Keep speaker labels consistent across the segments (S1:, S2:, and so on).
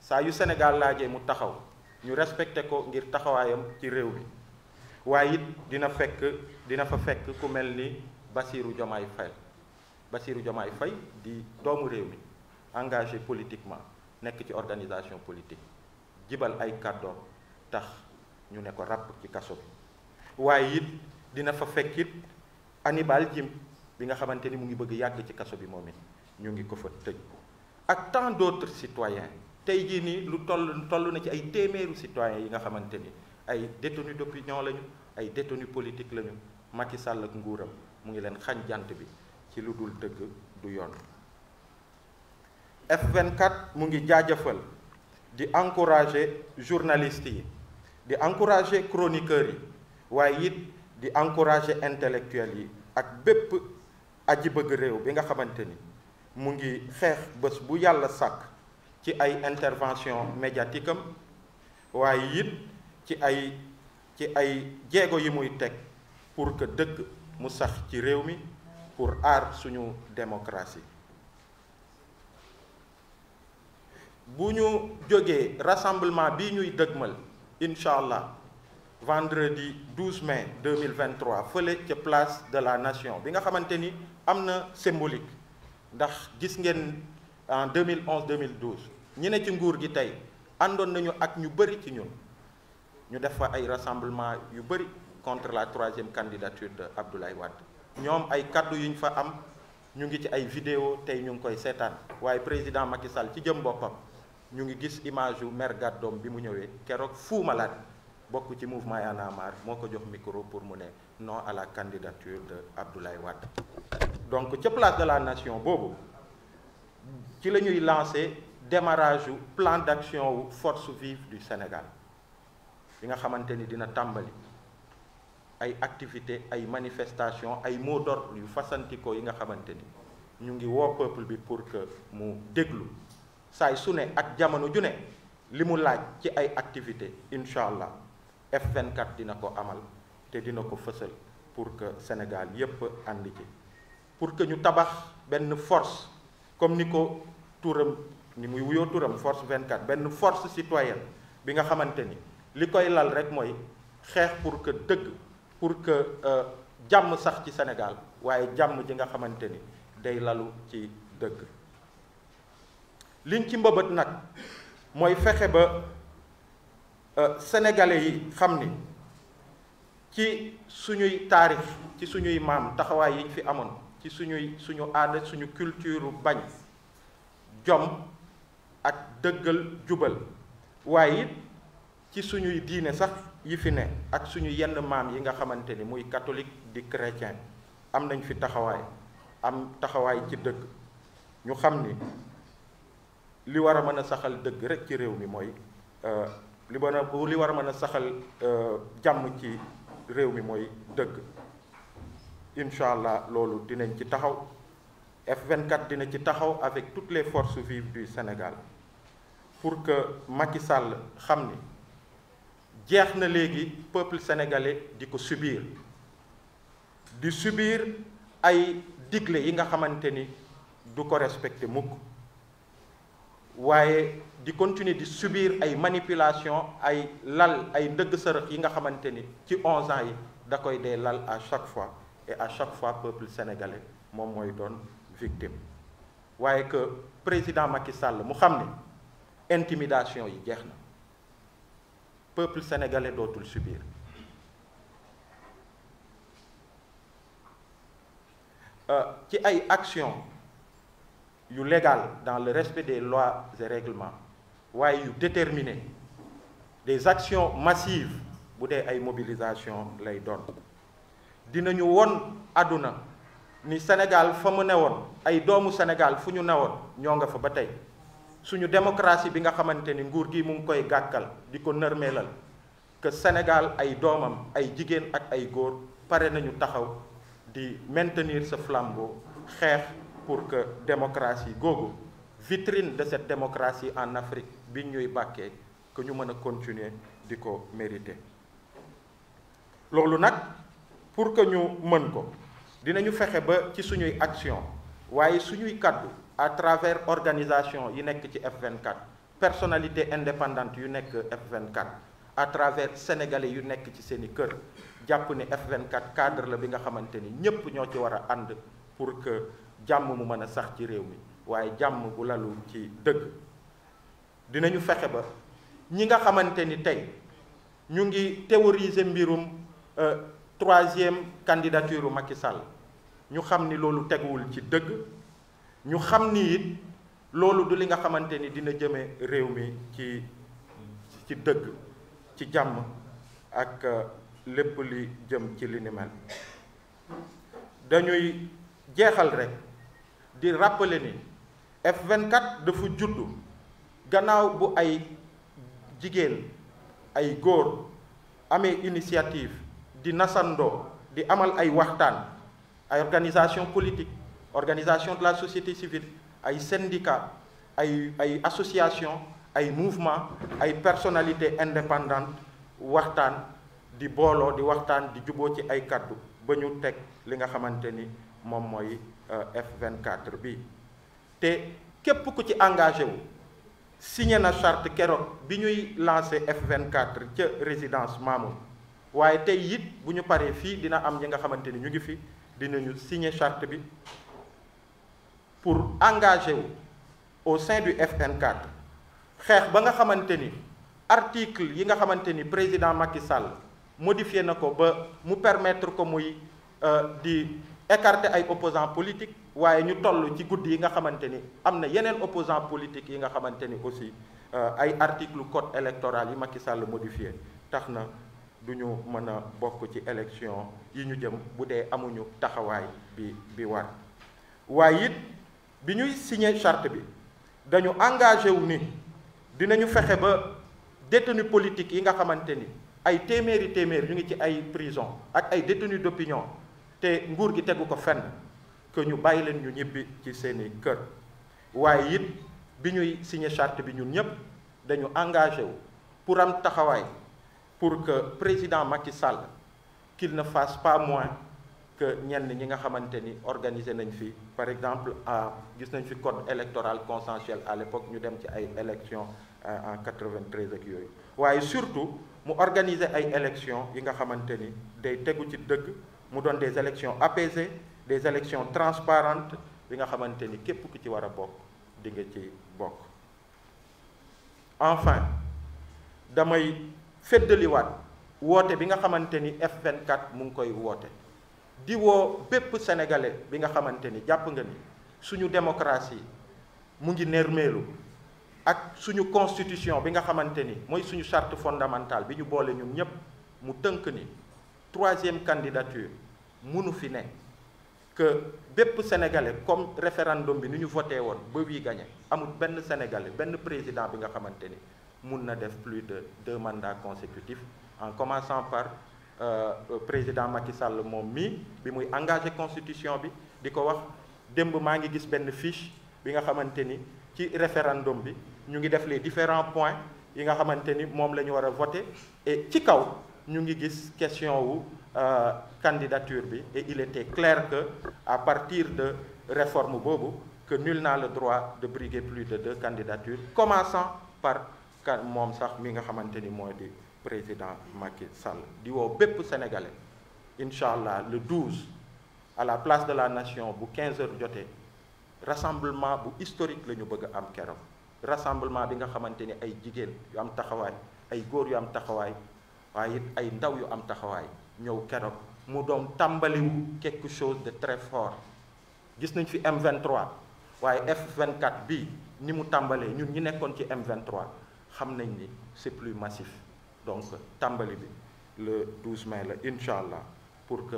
S1: saa yu Sénégal laajee mu taxaw ñu respecté ko ngir taxawaayam ci réew mi waaye it dina fa fekk ku mel ni Bassirou Diomaye Faye di doomu réew mi engagé politiquement nekk ci organisation politique jibal ay kàddoom tax ñu ne ko ràpp ci kaso bi waaye it dina fa fekk it Hannibal Djim bi nga xamante ni mu ngi bëgg yàgg ci kaso bi moom it ñu ngi ko fa tëj ak tant d'autres citoyens tey jii nii lu toll na ci ay téeméeru citoyens yi nga xamante ni ay détenus d'opinion lañu ay détenus politiques lañu Macky Sall ak nguuram mu ngi leen xañ jant bi ci lu dul dëgg du yoon. F24 mu ngi jaajëfal di encourager journalistes yi di encourager chroniqueurs yi waaye it di encourager intellectuels yi ak bépp aji bëgg réew bi nga xamante ni mu ngi xeex bés bu yàlla sàkk ci ay intervention médiatique am waaye it ci ay jéego yi muy teg pour que dëgg mu sax ci réew mi pour aar suñu démocratie. bu ñu jógee rassemblement bi ñuy dëgmal incha allah vendredi 12 mai 2023 fële ca place de la nation bi nga xamante ni am na symbolique ndax gis ngeen en 2011 2012 ñi ne ci nguur gi tey àndoon nañu ak ñu bëri ci ñun ñu def fa ay rassemblement yu bëri contre la 3e candidature de Abdoulaye Wade ñoom ay kaddu yu ñu fa am ñu ngi ci ay vidéo tey ñu ngi koy seetaan waaye président Macky Sall ci jëm boppam ñu ngi gis image yu maire Gaddoom bi mu ñëwee keroog Fou Malade bokk ci mouvement Y'en a marre moo ko jox micro pour mu ne non à la candidature de Abdoulaye Wade. donc ca place de la nation boobu ci la ñuy lancé démarrage yu plan d'action wu force vive du Sénégal bi nga xamante ni dina tàmbali ay activités ay manifestations ay mots d'ordre yu fasantikoo yi nga xamante ni ñu ngi woo peuple bi pour que mu déglu saay su ne ak jamono ju ne li mu laaj ci ay activités incha allah F24 dina ko amal te dina ko fësal pour que Sénégal yépp ànd ci pour que ñu tabax benn force comme ni ko turam ni muy wuyoo turam force 24 benn force citoyenne bi nga xamante ni li koy lal rek mooy xeex pour que dëgg pour que jàmm sax ci Sénégal waaye jàmm ji nga xamante ni day lalu ci dëgg liñ ci mbëbët nag mooy fexe ba sénégalais yi xam ni ci suñuy taarix ci suñuy maam taxawaay yiñ fi amoon ci suñu aada suñu culture bañ jom ak dëggal jubal waaye it ci suñuy diine sax yi fi ne ak suñu yenn maam yi nga xamante ni muy catholique di chrétien am nañ fi taxawaay am taxawaay ci dëgg ñu xam ni li war a mën a saxal dëgg rek ci réew mi mooy li war a mën a saxal jàmm ci réew mi mooy dëgg incha allah loolu dinañ ci taxaw F24 dina ci taxaw avec toutes les forces vives du Sénégal pour que Macky Sall xam ni jeex na léegi peuple sénégalais di ko subir ay digle yi nga xamante ni du ko respecté mukk waaye di continuer di subir ay manipulation ay ndëgg sërëx yi nga xamante ni ci 11 ans yi da koy dee lal à chaque fois et à chaque fois peuple sénégalais moom mooy doon victime waaye que président Macky Sall mu xam ne intimidation yi jeex na peuple sénégalais dootul subir ci ay actions yu légal dans le respect des lois et règlements waaye yu déterminé des actions massives bu dee ay mobilisation lay doon dinañu won àdduna ni Sénégal fa mu newoon ay doomu Sénégal fu ñu newoon ñoo nga fa ba tey suñu démocratie bi nga xamante ni nguur gi mu ngi koy gàkkal di ko nërmeelal que Sénégal ay doomam ay jigéen ak ay góor pare nañu taxaw di maintenir ce flambeau xeex pour que démocratie googu vitrine de cette démocratie en Afrique bi ñuy bàkkee que ñu mën a continuer di ko mériter loolu nag pour que ñu mën ko dinañu fexe ba ci suñuy action waaye suñuy kaddu à travers organisation yi nekk ci F24 personnalité indépendante yu nekk F24 à travers sénégalais yu nekk ci seeni kër jàpp ni F24 cadre la bi nga xamante ni ñépp ñoo ci war a ànd pour que jàmm mu mën a sax ci réew mi waaye jàmm bu lalu ci dëgg. dinañu fexe ba ñi nga xamante ni tey ñu ngi théoriser mbirum troisième candidature Macky Sall ñu xam ni loolu teguwul ci dëgg, ñu xam ni it loolu du li nga xamante ni dina jëme réew mi ci dëgg, ci jàmm ak lépp li jëm ci li ni mel. dañuy jeexal rek di rappeler ni F24 dafa juddu gannaaw bu ay jigéen ay góor amee initiative di nasandoo di amal ay waxtaan, ay organisation politique, organisation de la société civile, ay syndicat, ay association, ay mouvement, ay personnalité indépendante waxtaan di booloo di waxtaan di juboo ci ay kaddu ba ñu teg li nga xamante ni moom mooy F24 bi. te képp ku ci engagé wu signé na charte keroog bi ñuy lancé F24 ca résidence Mamoun, waaye tey it bu ñu paree fii dina am ñi nga xamante ni ñu ngi fi dinañu signé charte bi pour engagé wu au sein du F24 xeex ba nga xamante ni article yi nga xamante ni président Macky Sall modifié na ko ba mu permettre ko muy di écarter ay opposants politiques, waaye ñu toll ci guddi yi nga xamante ni am na yeneen opposants politiques yi nga xamante ni aussi ay article code électoral yi Macky Sall modifié tax na du ñu mën a bokk ci élection yi ñu jëm bu dee amuñu taxawaay bi war. waaye it bi ñuy signé charte bi dañu engagé wu ni dinañu fexe ba détenus politiques yi nga xamante ni ay téeméeri ñu ngi ci ay prison ak ay détenus d'opinion te nguur gi tegu ko fenn que ñu bàyyi leen ñu ñibbi ci seeni kër. waaye it bi ñuy signé charte bi ñun ñëpp dañu engagé wu pour am taxawaay pour que président Macky Sall qu'il ne fasse pas moins que ñenn ñi nga xamante ni organisé nañ fi par exemple gis nañ fi code électoral consensuel à l'époque ñu dem ci ay élections en 93 ak yooyu. waaye surtout mu organiser ay élections yi nga xamante ni day tegu ci dëgg, mu doon des élections apaisées, des élections transparentes bi nga xamante ni képp ku ci war a bokk di nga ci bokk. enfin damay feddaliwaat woote bi nga xamante ni F24 mu ngi koy woote di woo bépp sénégalais bi nga xamante ni jàpp nga ni suñu démocratie mu ngi nërmeelu ak suñu constitution bi nga xamante ni mooy suñu charte fondamentale bi ñu boole ñun ñëpp mu tënk ni troisième candidature munu fi ne, que bépp sénégalais comme référendum bi ni ñu voté woon ba wii gagné amul benn sénégalais benn président bi nga xamante ni mun na def plus de 2 mandats consécutifs, en commençant par président Macky Sall moom mii bi muy engagé constitution bi di ko wax. démb maa ngi gis benn fiche bi nga xamante ni ci référendum bi ñu ngi def les différents points yi nga xamante ni moom la ñu war a voter et ci kaw ñu ngi gis question wu candidature bi et il était clair que à partir de réforme boobu que nul n'a le droit de briguer plus de 2 candidatures, commençant par moom sax mi nga xamante ni mooy di président Macky Sall. di woo bépp sénégalais incha allah le 12 à la place de la nation bu 15 heures jotee rassemblement bu historique la ñu bëgg a am keroog. rassemblement bi nga xamante ni ay jigéen yu am taxawaay, ay góor yu am taxawaay, waaye it ay ndaw yu am taxawaay ñëw keroog mu doon tàmbaliwu quelque chose de très fort. gis nañ fi M23 waaye F24 bii ni mu tàmbalee ñun ñi nekkoon ci M23 xam nañ ni c'est plus massif. donc tàmbali bi le 12 mai la incha allah pour que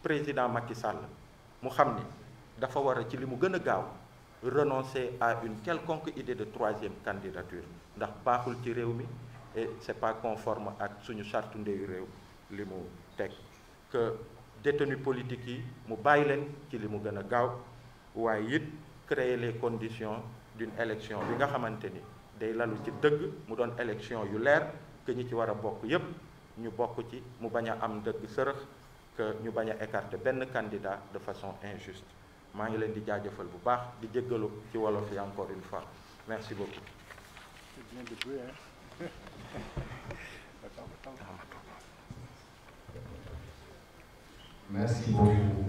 S1: président Macky Sall mu xam ni dafa war a ci li mu gën a gaaw renoncer à une quelconque idée de 3e candidature ndax baaxul ci réew mi et c'est pas conforme ak suñu charte ndeyu réew li mu teg. que détenus politiques yi mu bàyyi leen ci li mu gën a gaaw waaye it créer les conditions d'une élection bi nga xamante ni day lalu ci dëgg mu doon élection yu leer que ñi ci war a bokk yépp ñu bokk ci mu bañ a am dëgg sërëx que ñu bañ a écarter benn candidat de façon injuste. maa ngi leen di jaajëfal bu baax di jéggalu ci wolof yi encore une fois merci beaucoup.
S2: C'est bien débrouillé, hein?
S3: Merci beaucoup,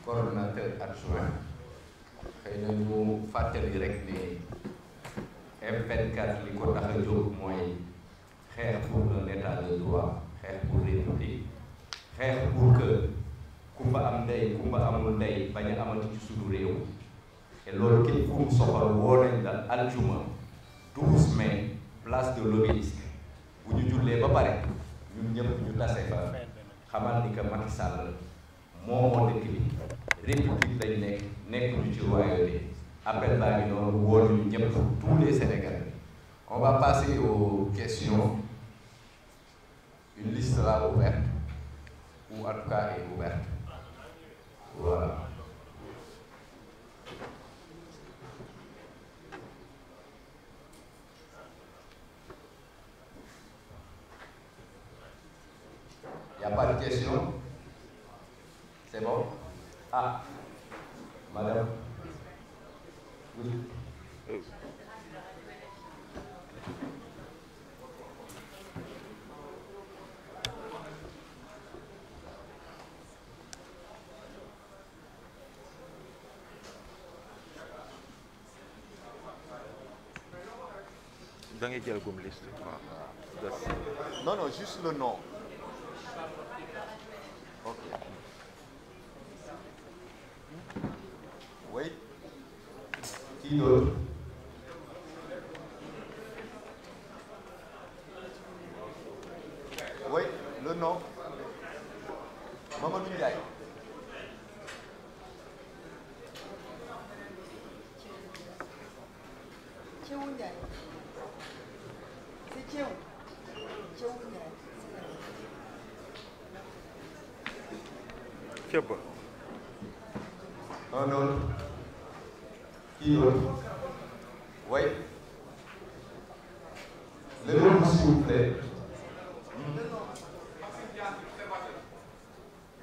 S3: coordonnateur adjoint. xëy na ñu fàttali rek ne F24 li ko tax a jóg mooy xeex pour un état de droit, xeex pour république, xeex pour que kumba am ndey kumba amul ndey bañ a amati ci suñu réew. te loolu képp ku mu soxal woo nañ la aljuma 12 mai place de l'Obélisque bu ñu jullee ba pare ñun ñëpp ñu tase fa xamal ni que Macky Sall moo dëkk bi république lañ nekkuñu ci royauté. Appel baa ngi noonu woo ñu ñëpp tous les Sénégalais. On va passer aux questions. Une liste sera ouverte, ou en tout cas est ouverte. Voilà. Il n'y a pas de questions? C'est bon? Ah, madame. Oui.
S1: Da ngay jël gum liste.
S4: Non, non, juste le nom. Ok. Oui.
S3: Qui d'autre?
S4: Oui, le nom. Mamadou Ndiaye.
S5: Thiéou Ndiaye. C'est Thiéou. Thiéou Ndiaye.
S1: Thiéba.
S3: Un autre. Qui d'autre?
S4: Oui.
S3: Le nom, s'il vous plaît.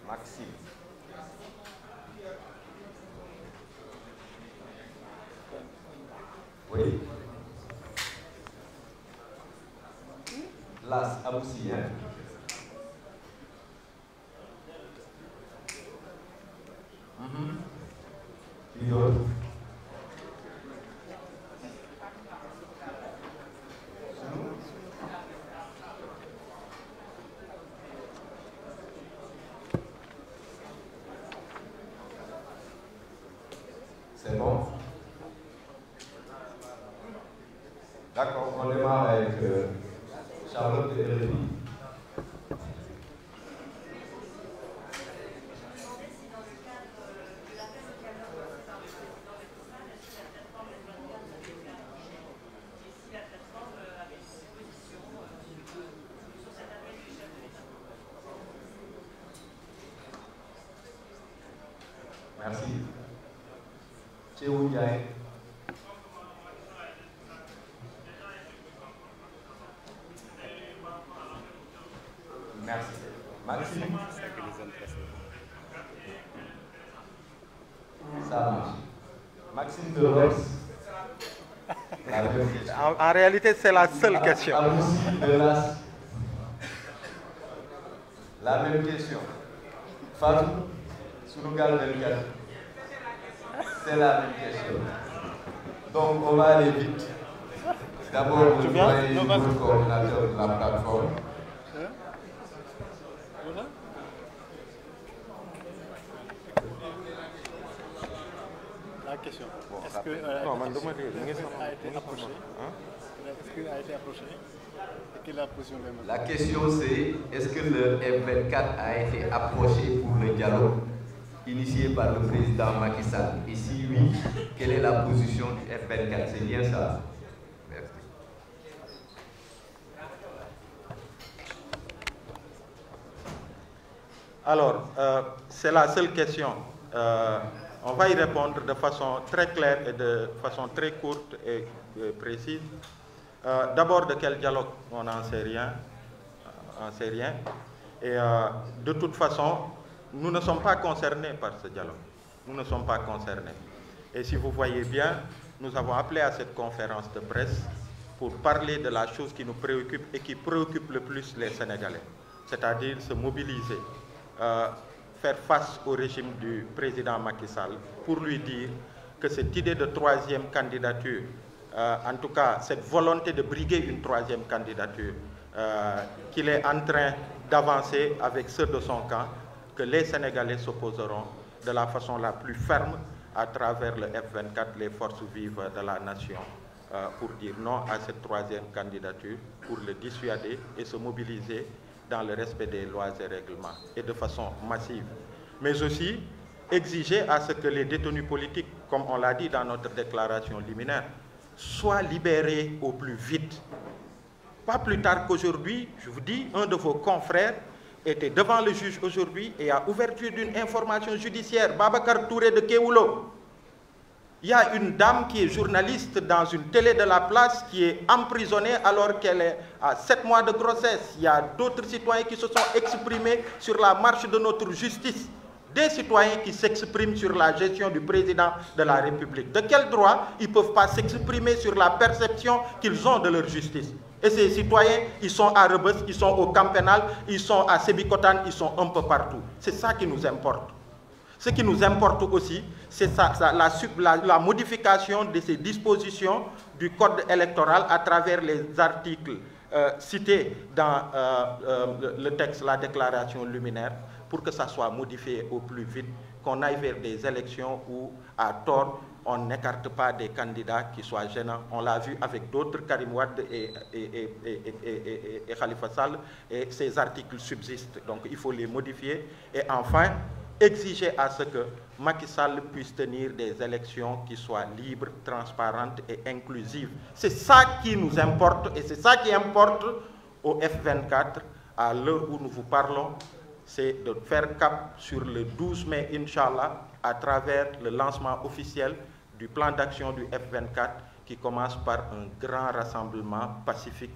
S4: Maxime.
S3: Oui. Las Aboussi, hein? Qui d'autre? C'est bon? D'accord, on démarre avec Charlotte de Rémy. Merci. Thiéou Ndiaye. Merci. Maxime. Ça marche. Maxime de Rox. La même question.
S1: En réalité, c'est la seule question.
S3: Aboussi de Las.
S4: La même question. Fatou, Sunugal 24. C'est la même question. Donc, on va aller vite. D'abord, vous voyez le coordinateur de la plateforme.
S2: La question.
S4: Bon,
S2: Est-ce que
S1: Non, man, dama dégg, mu ngi sama-
S2: a été approché? Est-ce qu'il a été approché? Et quelle est la position de M.
S3: La question c'est, est-ce que le F24 a été approché pour le dialogue initié par le président Macky Sall? Et si oui, quelle est la position du F24? C'est bien ça? Merci.
S1: Alors, c'est la seule question. On va y répondre de façon très claire et de façon très courte et précise. D'abord, de quel dialogue? On n'en sait rien. On sait rien. Et de toute façon, nous ne sommes pas concernés par ce dialogue. Nous ne sommes pas concernés. Et si vous voyez bien, nous avons appelé à cette conférence de presse pour parler de la chose qui nous préoccupe et qui préoccupe le plus les Sénégalais, c'est-à-dire se mobiliser, faire face au régime du président Macky Sall pour lui dire que cette idée de troisième candidature, en tout cas cette volonté de briguer une troisième candidature, qu'il est en train d'avancer avec ceux de son camp, que les Sénégalais s'opposeront de la façon la plus ferme à travers le F24, les forces vives de la nation, pour dire non à cette troisième candidature, pour le dissuader et se mobiliser dans le respect des lois et règlements, et de façon massive. Mais aussi exiger à ce que les détenus politiques, comme on l'a dit dans notre déclaration liminaire, soient libérés au plus vite. Pas plus tard qu'aujourd'hui, je vous dis, un de vos confrères était devant le juge aujourd'hui et a ouverture d'une information judiciaire, Babacar Touré de Kewoulo. Il y a une dame qui est journaliste dans une télé de la place qui est emprisonnée alors qu'elle est à 7 mois de grossesse. Il y a d'autres citoyens qui se sont exprimés sur la marche de notre justice. Des citoyens qui s'expriment sur la gestion du président de la République. De quel droit ils ne peuvent pas s'exprimer sur la perception qu'ils ont de leur justice? Et ces citoyens, ils sont à Rebeuss, ils sont au camp pénal, ils sont à Sébikotane, ils sont un peu partout. C'est ça qui nous importe. Ce qui nous importe aussi, c'est la modification de ces dispositions du code électoral à travers les articles cités dans le texte, la déclaration liminaire, pour que ça soit modifié au plus vite, qu'on aille vers des élections où, à tort, on n'écarte pas des candidats qui soient gênants. On l'a vu avec d'autres, Karim Wade et Khalifa Sall, et ces articles subsistent. Donc il faut les modifier. Et enfin, exiger à ce que Macky Sall puisse tenir des élections qui soient libres, transparentes et inclusives. C'est ça qui nous importe et c'est ça qui importe au F24 à l'heure où nous vous parlons. C'est de faire cap sur le 12 mai, Inch'Allah, à travers le lancement officiel du plan d'action du F24 qui commence par un grand rassemblement pacifique,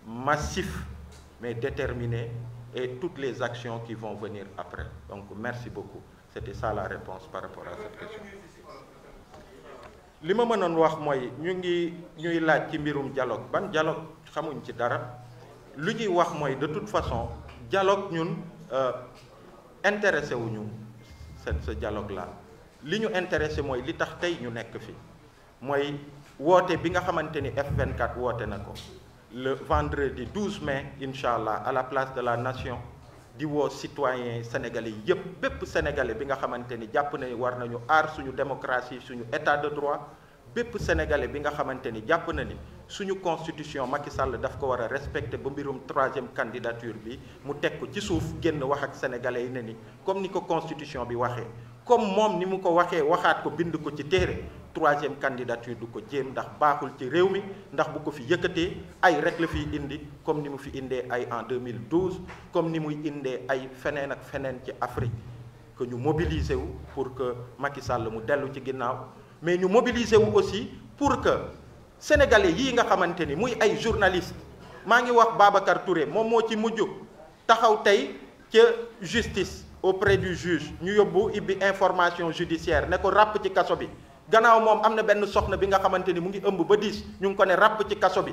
S1: massif, mais déterminé, et toutes les actions qui vont venir après. Donc, merci beaucoup. C'était ça la réponse par rapport à cette question. li ma mënoon wax mooy ñuy laaj ci mbirum dialogue ban dialogue xamuñ ci dara lu ñuy wax mooy de toute façon dialogue ñun intéressé wuñu ce dialogue là li ñu intéressé mooy li tax tey ñu nekk fi mooy woote bi nga xamante ni F24 woote na ko le vendredi 12 mai Inch'Allah à la place de la nation di woo citoyens sénégalais yépp bépp sénégalais bi nga xamante ni jàpp na war nañu aar suñu démocratie suñu état de droit bépp sénégalais bi nga xamante ni jàpp na ni suñu constitution Macky Sall daf ko war a respecter ba mbirum troisième candidature bi mu teg ko ci suuf génn wax ak sénégalais yi ne ni comme ni ko constitution bi waxee comme moom ni mu ko waxee waxaat ko bind ko ci téere troisième candidature du ko jéem ndax baaxul ci réew mi ndax bu ko fi yëkkatee ay rek la fiy indi comme ni mu fi indee ay en 2012 comme ni muy indee ay feneen ak feneen ci Afrique que ñu mobiliser wu pour que Macky Sall mu dellu ci ginnaaw mais ñu mobiliser wu aussi pour que sénégalais yii nga xamante ni muy ay journalistes maa ngi wax Babacar Touré moom moo ci mujj taxaw tey ca justice auprès du juge ñu yóbbu ibbi information judiciaire ne ko ràpp ci kaso bi gannaaw moom am na benn soxna bi nga xamante ni mu ngi ëmb ba 10 ñu ngi ko ne ràpp ci kaso bi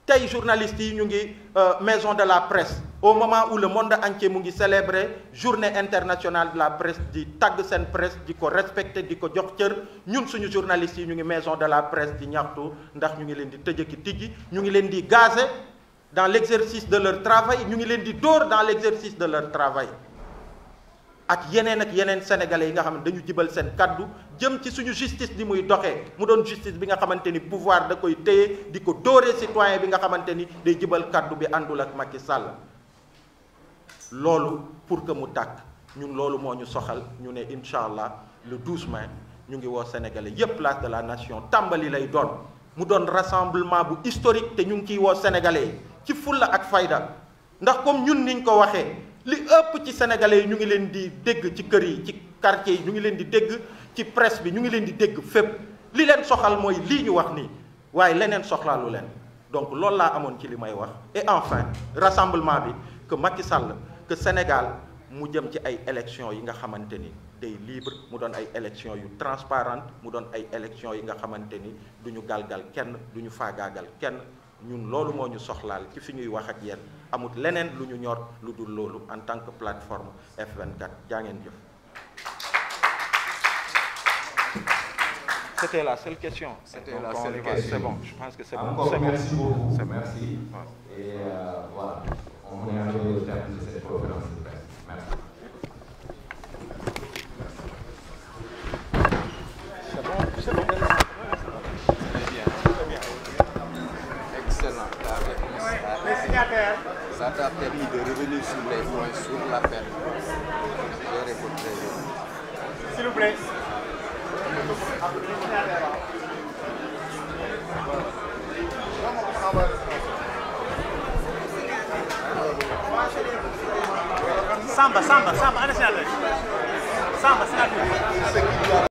S1: tey journalistes yi ñu ngi maison de la presse au moment où le monde entier mu ngi célébrer journée internationale de la presse di tagg seen presse di ko respecter di ko jox cër ñun suñu journalistes yi ñu ngi maison de la presse di ñaxtu ndax ñu ngi leen di tëjëki tijji ñu ngi leen di gazer dans l'exercice de leur travail ñu ngi leen di dóor dans l'exercice de leur travail ak yeneen sénégalais yi nga xam ne dañu jibal seen kaddu jëm ci suñu justice ni muy doxee mu doon justice bi nga xamante ni pouvoir da koy téye di ko dóoree citoyen bi nga xamante ni day jibal kaddu bi àndul ak Macky Sall loolu pour que mu tàkk ñun loolu moo ñu soxal ñu ne incha allah le 12 mai ñu ngi woo sénégalais yépp place de la nation tàmbali lay doon mu doon rassemblement bu historique te ñu ngi ciy woo sénégalais yi ci fulla ak fayda ndax comme ñun niñ ko waxee li ëpp ci sénégalais yi ñu ngi leen di dégg ci kër yi ci quartier yi ñu ngi leen di dégg ci presse bi ñu ngi leen di dégg fépp li leen soxal mooy lii ñu wax nii waaye leneen soxlaalu leen donc loolu laa amoon ci li may wax et enfin rassemblement bi que Macky Sall que Sénégal mu jëm ci ay élections yi nga xamante ni day libre mu doon ay élections yu transparentes mu doon ay élections yi nga xamante ni du ñu galgal kenn du ñu faagaagal kenn ñun loolu moo ñu soxlaal ci fi ñuy wax ak yéen amut leneen lu ñu ñor lu dul loolu en tant que plateforme F24 jaa ngeen jëf. C'était la seule question.
S4: C'était la seule question.
S1: C'est bon, je pense que c'est bon.
S3: Encore merci beaucoup.
S1: Merci.
S3: Et voilà, on est arrivé au terme de cette conférence de presse. Merci.
S1: C'est bon, c'est bon.
S4: Très bien. Excellent.
S2: Les signataires.
S4: Ça t'a permis de revenir sur les points, sur l'appel. J'ai répondu très bien.
S2: S'il vous plaît. Samba, ana signataire. Samba, signataire.